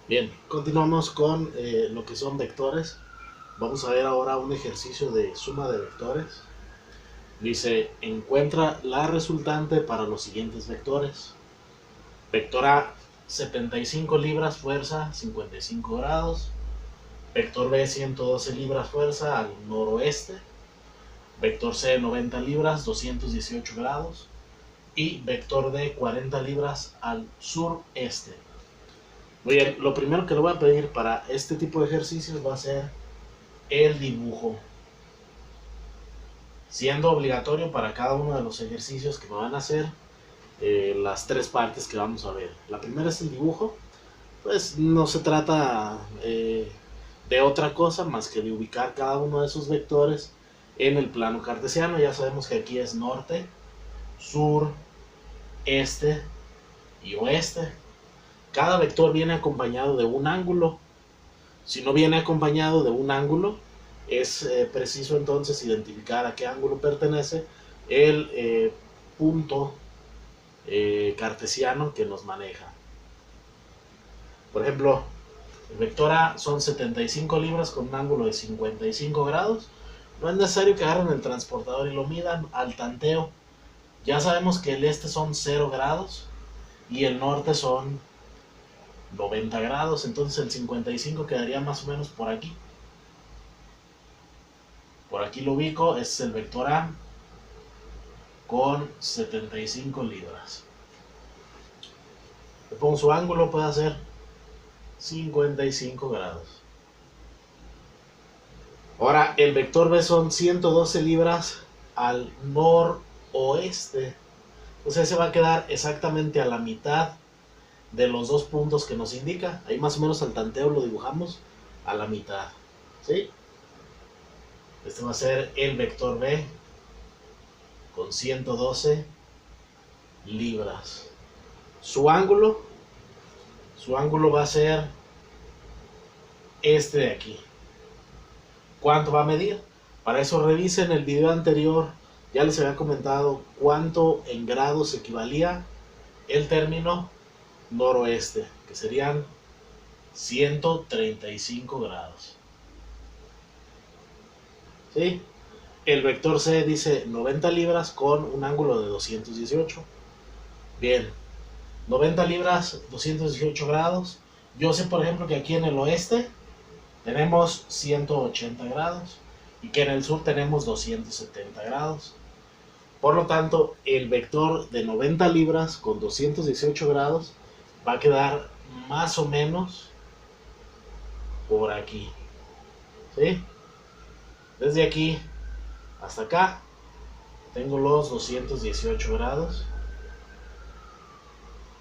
Bien, continuamos con lo que son vectores. Vamos a ver ahora un ejercicio de suma de vectores. Dice, encuentra la resultante para los siguientes vectores. Vector A, 75 libras, fuerza, 55 grados. Vector B, 112 libras, fuerza, al noroeste. Vector C, 90 libras, 218 grados. Y vector D, 40 libras, al sureste. Muy bien, lo primero que le voy a pedir para este tipo de ejercicios va a ser el dibujo, siendo obligatorio para cada uno de los ejercicios que me van a hacer las tres partes que vamos a ver. La primera es el dibujo, pues no se trata de otra cosa más que de ubicar cada uno de esos vectores en el plano cartesiano. Ya sabemos que aquí es norte, sur, este y oeste. Cada vector viene acompañado de un ángulo. Si no viene acompañado de un ángulo, es preciso entonces identificar a qué ángulo pertenece el punto cartesiano que nos maneja. Por ejemplo, el vector A son 75 libras con un ángulo de 55 grados. No es necesario que agarren el transportador y lo midan al tanteo. Ya sabemos que el este son 0 grados y el norte son 90 grados, entonces el 55 quedaría más o menos por aquí. Por aquí lo ubico, este es el vector A con 75 libras. Le pongo su ángulo, puede ser 55 grados. Ahora el vector B son 112 libras al noroeste. O sea, se va a quedar exactamente a la mitad de los dos puntos que nos indica. Ahí más o menos al tanteo lo dibujamos a la mitad. ¿Sí? Este va a ser el vector B con 112 libras. Su ángulo va a ser este de aquí. ¿Cuánto va a medir? Para eso revisen el video anterior. Ya les había comentado cuánto en grados equivalía el término noroeste, que serían 135 grados. ¿Sí? El vector C dice 90 libras con un ángulo de 218. Bien, 90 libras, 218 grados. Yo sé, por ejemplo, que aquí en el oeste tenemos 180 grados y que en el sur tenemos 270 grados. Por lo tanto, el vector de 90 libras con 218 grados va a quedar más o menos por aquí. ¿Sí? Desde aquí hasta acá tengo los 218 grados.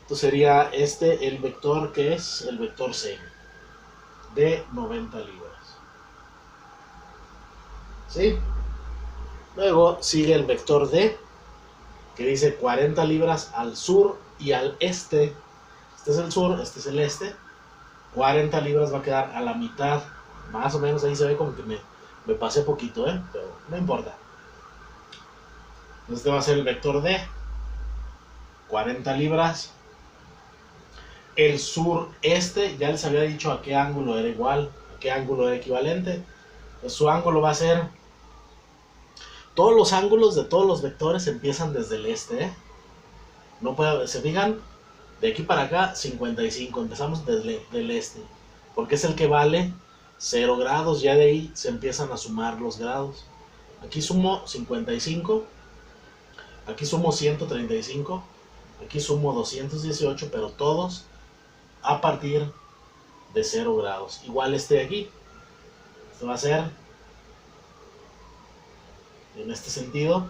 Entonces sería este el vector que es el vector C de 90 libras. ¿Sí? Luego sigue el vector D que dice 40 libras al sur y al este. Este es el sur, este es el este. 40 libras va a quedar a la mitad. Más o menos ahí se ve como que me pasé poquito, pero no importa. Este va a ser el vector D. 40 libras. El sureste, ya les había dicho a qué ángulo era igual, a qué ángulo era equivalente. Pues su ángulo va a ser... Todos los ángulos de todos los vectores empiezan desde el este, No puede, se fijan, de aquí para acá 55, empezamos desde el este, porque es el que vale 0 grados, ya de ahí se empiezan a sumar los grados. Aquí sumo 55, aquí sumo 135, aquí sumo 218, pero todos a partir de 0 grados. Igual este de aquí, esto va a ser en este sentido,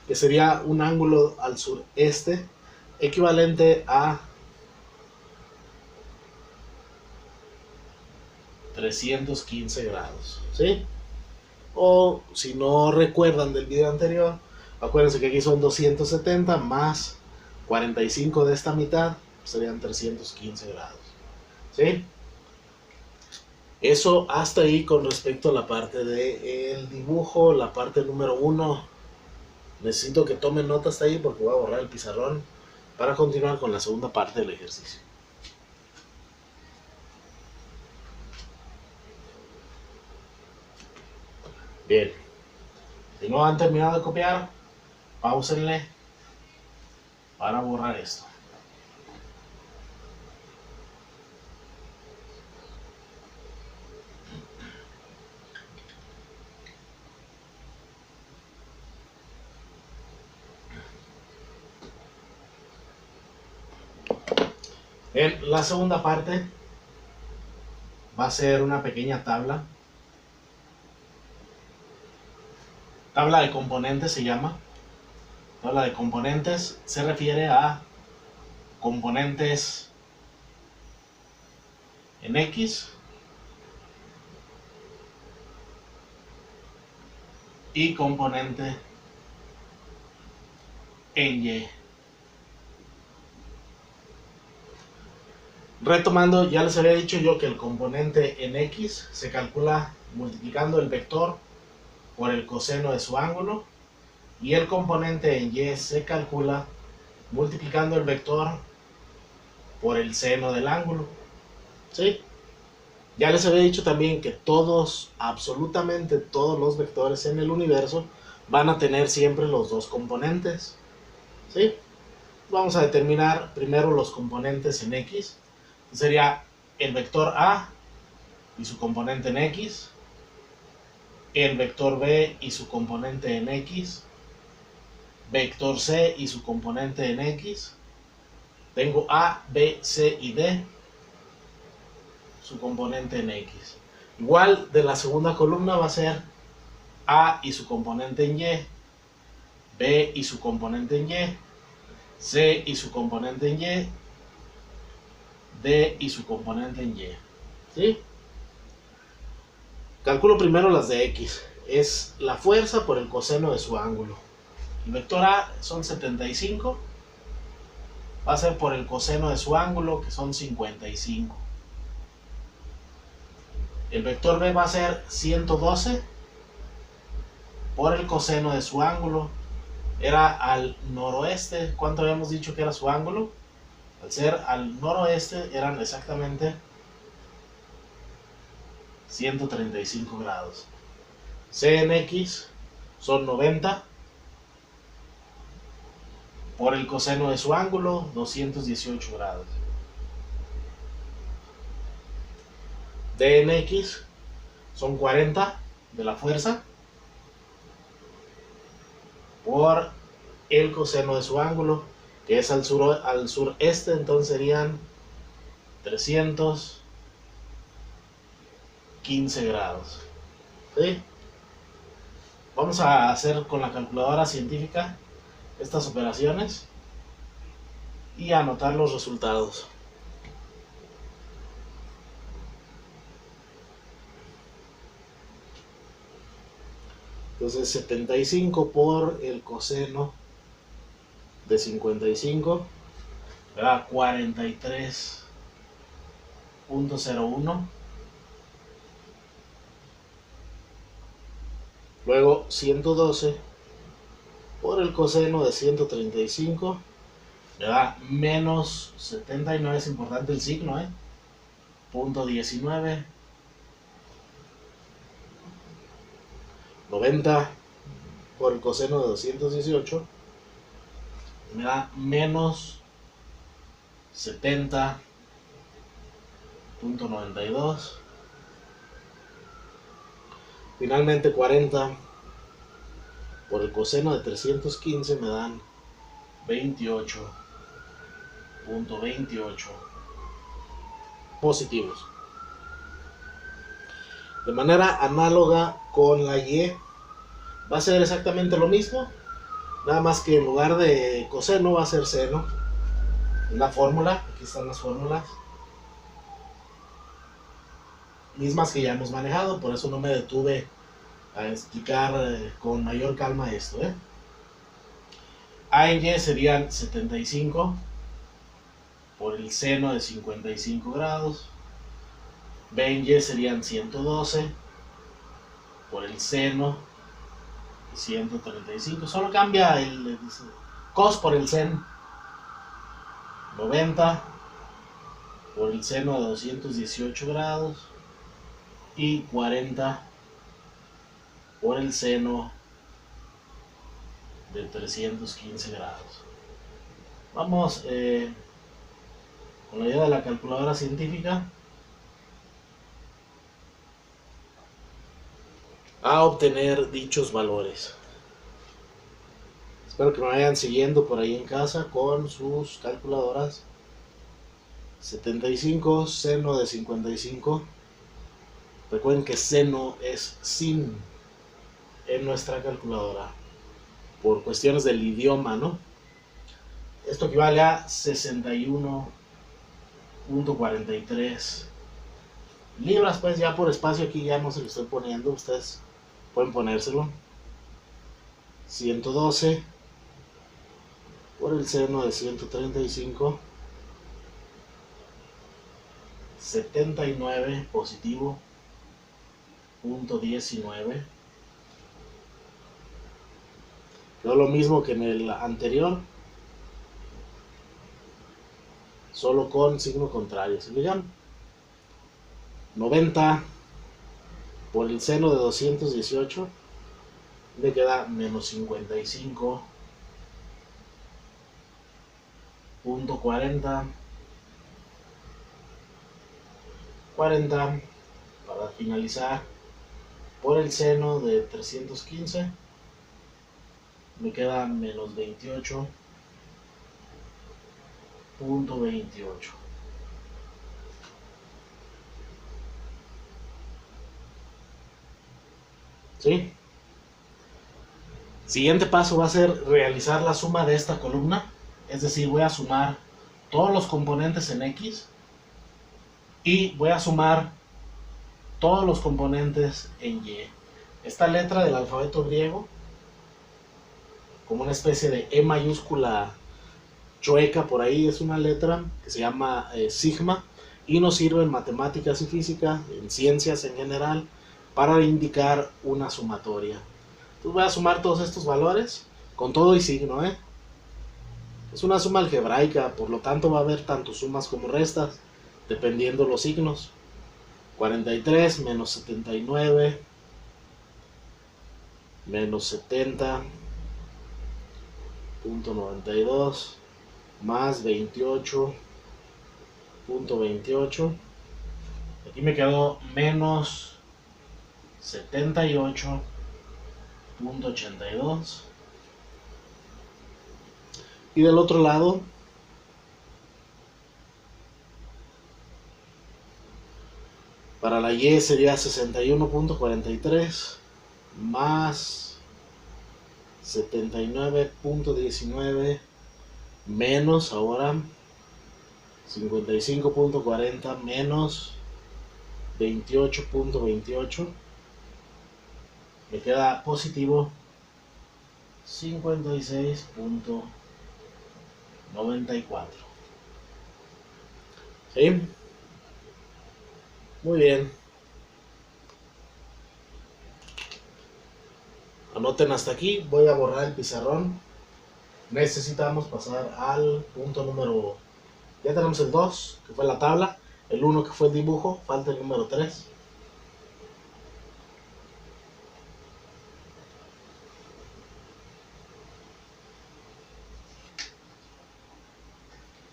que sería un ángulo al sureste equivalente a 315 grados, ¿sí? O si no recuerdan del video anterior, acuérdense que aquí son 270 más 45 de esta mitad, serían 315 grados, ¿sí? Eso hasta ahí con respecto a la parte del dibujo, la parte número 1. Necesito que tomen nota hasta ahí porque voy a borrar el pizarrón para continuar con la segunda parte del ejercicio. Bien, si no han terminado de copiar, páusenle para borrar esto. En la segunda parte va a ser una pequeña tabla. Tabla de componentes se llama. Tabla de componentes se refiere a componentes en X y componente en Y. Retomando, ya les había dicho yo que el componente en X se calcula multiplicando el vector por el coseno de su ángulo, y el componente en Y se calcula multiplicando el vector por el seno del ángulo. ¿Sí? Ya les había dicho también que todos, absolutamente todos los vectores en el universo van a tener siempre los dos componentes. ¿Sí? Vamos a determinar primero los componentes en X. Sería el vector A y su componente en X, el vector B y su componente en X, vector C y su componente en X, tengo A, B, C y D, su componente en X. Igual de la segunda columna va a ser A y su componente en Y, B y su componente en Y, C y su componente en Y, D y su componente en Y. ¿Sí? Calculo primero las de X. Es la fuerza por el coseno de su ángulo. El vector A son 75. Va a ser por el coseno de su ángulo, que son 55. El vector B va a ser 112 por el coseno de su ángulo. Era al noroeste. ¿Cuánto habíamos dicho que era su ángulo? Al ser al noroeste eran exactamente 135 grados. C en X son 90 por el coseno de su ángulo, 218 grados. D en X son 40 de la fuerza por el coseno de su ángulo, que es al sureste, entonces serían 315 grados. ¿Sí? Vamos a hacer con la calculadora científica estas operaciones y anotar los resultados. Entonces 75 por el coseno de 55 da 43.01. Luego 112 por el coseno de 135 me da menos 79, es importante el signo, punto 19. 90 por el coseno de 218 me da menos 70.92. Finalmente 40 por el coseno de 315 me dan 28.28 positivos. De manera análoga con la Y, va a ser exactamente lo mismo, nada más que en lugar de coseno va a ser seno. Es la fórmula, aquí están las fórmulas mismas que ya hemos manejado, por eso no me detuve a explicar con mayor calma esto. A en Y serían 75 por el seno de 55 grados. B en Y serían 112 por el seno de 135. Solo cambia el cos por el sen. 90 por el seno de 218 grados. Y 40 por el seno de 315 grados. Vamos con la ayuda de la calculadora científica a obtener dichos valores. Espero que me vayan siguiendo por ahí en casa con sus calculadoras. 75 seno de 55. Recuerden que seno es sin en nuestra calculadora por cuestiones del idioma, ¿no? Esto equivale a 61.43 libras. Pues ya por espacio aquí ya no se lo estoy poniendo, ustedes pueden ponérselo. 112 por el seno de 135, 79 positivo, .19. Quedó lo mismo que en el anterior, solo con signo contrario. ¿Se fijan? 90 por el seno de 218, le queda menos 55.40. 40 para finalizar por el seno de 315, me queda menos 28.28. ¿Sí? Siguiente paso va a ser realizar la suma de esta columna, es decir, voy a sumar todos los componentes en X y voy a sumar todos los componentes en Y. Esta letra del alfabeto griego, como una especie de E mayúscula chueca por ahí, es una letra que se llama sigma y nos sirve en matemáticas y física, en ciencias en general, para indicar una sumatoria. Entonces voy a sumar todos estos valores con todo y signo, Es una suma algebraica, por lo tanto va a haber tanto sumas como restas, dependiendo los signos. 43 menos 79 menos 70.92 más 28.28. Aquí me quedó menos 78.82. Y del otro lado, para la Y sería 61.43 más 79.19 menos ahora 55.40 menos 28.28. Me queda positivo 56.94. ¿Sí? Muy bien. Anoten hasta aquí. Voy a borrar el pizarrón. Necesitamos pasar al punto número... Ya tenemos el 2, que fue la tabla. El 1, que fue el dibujo. Falta el número 3.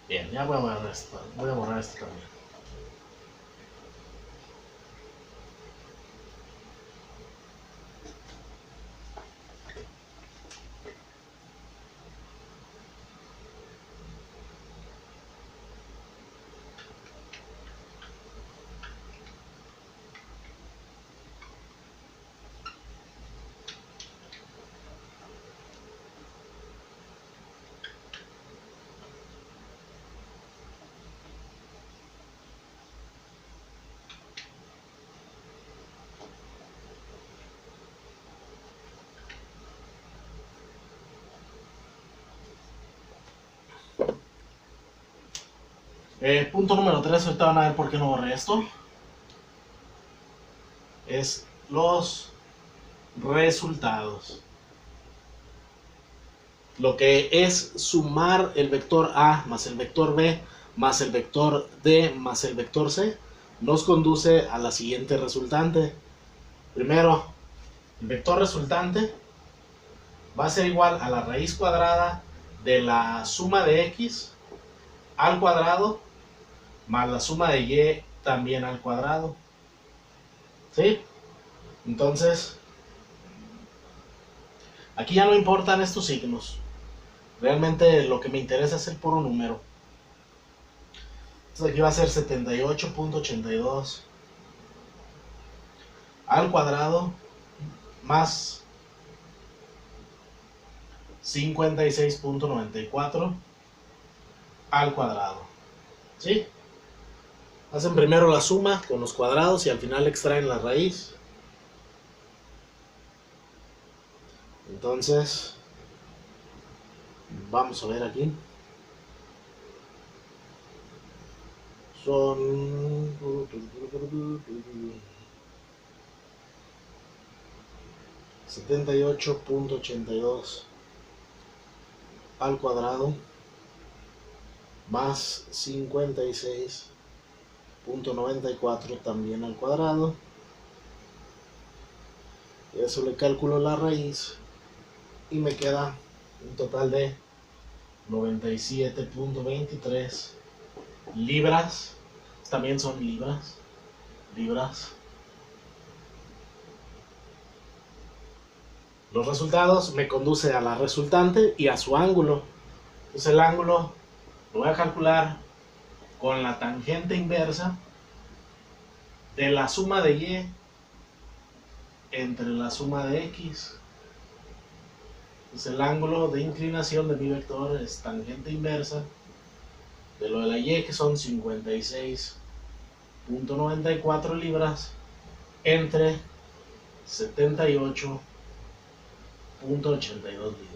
Bien, ya voy a borrar esto. Voy a borrar esto también. Punto número 3, ahorita van a ver por qué no borré esto. Es los resultados. Lo que es sumar el vector A más el vector B más el vector D más el vector C nos conduce a la siguiente resultante. Primero, El vector resultante va a ser igual a la raíz cuadrada de la suma de x al cuadrado más la suma de y también al cuadrado. ¿Sí? Entonces, aquí ya no importan estos signos. Realmente lo que me interesa es el puro número. Entonces aquí va a ser 78.82 al cuadrado más 56.94 al cuadrado. ¿Sí? Hacen primero la suma con los cuadrados y al final extraen la raíz. Entonces, vamos a ver aquí. Son 78.82 al cuadrado más 56.94 también al cuadrado. Y eso le calculo la raíz y me queda un total de 97.23 libras. También son libras. Los resultados me conducen a la resultante y a su ángulo. Entonces el ángulo lo voy a calcular con la tangente inversa de la suma de y entre la suma de x. Entonces el ángulo de inclinación de mi vector es tangente inversa de lo de la y, que son 56.94 libras, entre 78.82 libras.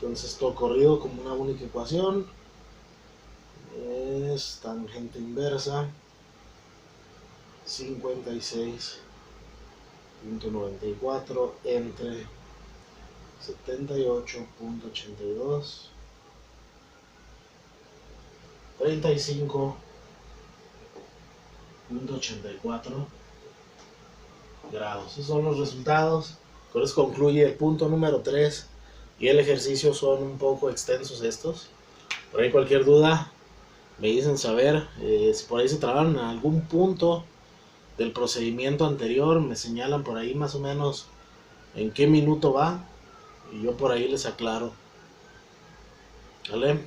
Entonces todo corrido como una única ecuación es tangente inversa 56.94 entre 78.82 35.84 grados. Esos son los resultados. Con eso concluye el punto número 3 y el ejercicio. Son un poco extensos estos. Por ahí cualquier duda me dicen saber. Si por ahí se trabaron en algún punto del procedimiento anterior, me señalan por ahí más o menos en qué minuto va y yo por ahí les aclaro. ¿Vale?